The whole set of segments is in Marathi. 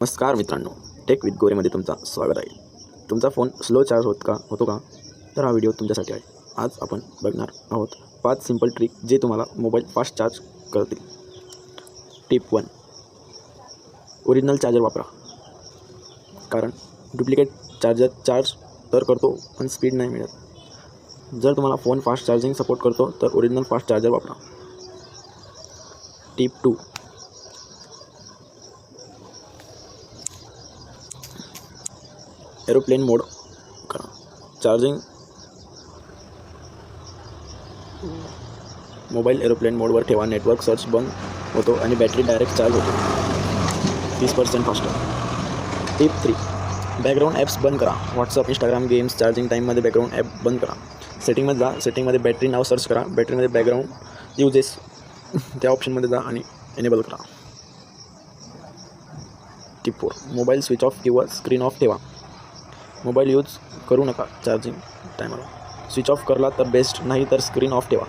नमस्कार मित्रांनो, टेक विथ गोरेमध्ये तुमचा स्वागत आहे. तुमचा फोन स्लो चार्ज होतो का? तर हा व्हिडिओ तुमच्यासाठी आहे. आज आपण बघणार आहोत 5 सिंपल ट्रिक जे तुम्हाला मोबाईल फास्ट चार्ज करतील. टिप 1. ओरिजिनल चार्जर वापरा. कारण डुप्लिकेट चार्जर चार्ज तर करतो पण स्पीड नाही मिळत. जर तुम्हाला फोन फास्ट चार्जिंग सपोर्ट करतो तर ओरिजिनल फास्ट चार्जर वापरा. टिप 2. एरोप्लेन मोड करा. चार्जिंग मोबाईल एरोप्लेन मोडवर ठेवा. नेटवर्क सर्च बंद होतो आणि बॅटरी डायरेक्ट चार्ज होतो 30% फास्टर. टिप 3. बॅकग्राऊंड ॲप्स बंद करा. व्हॉट्सअप, इंस्टाग्राम, गेम्स, चार्जिंग टाईममध्ये बॅकग्राऊंड ॲप बंद करा. सेटिंगमध्ये जा. सेटिंगमध्ये बॅटरी नाव सर्च करा. बॅटरीमध्ये बॅकग्राऊंड युजेस त्या ऑप्शनमध्ये जा आणि एनेबल करा. टिप 4. मोबाईल स्विच ऑफ किंवा स्क्रीन ऑफ ठेवा. मोबाईल यूज करू नका चार्जिंग टायमाला. स्विच ऑफ करला तर बेस्ट, नाही तर स्क्रीन ऑफ ठेवा.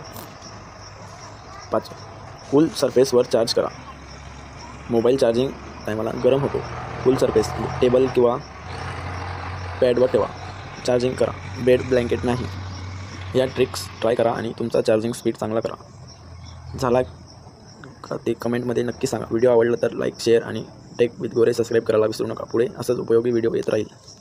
5. कूल सरफेसवर चार्ज करा. मोबाईल चार्जिंग टायमाला गरम होतो. कूल सरफेस टेबल किंवा पॅडवर ठेवा. चार्जिंग करा. बेड, ब्लँकेट नाही. या ट्रिक्स ट्राय करा आणि तुमचा चार्जिंग स्पीड चांगला करा. झाला का ते कमेंटमध्ये नक्की सांगा. व्हिडिओ आवडला तर लाईक, शेअर आणि टेक विथ गोरे सबस्क्राईब करायला विसरू नका. पुढे असंच उपयोगी व्हिडिओ येत राहील.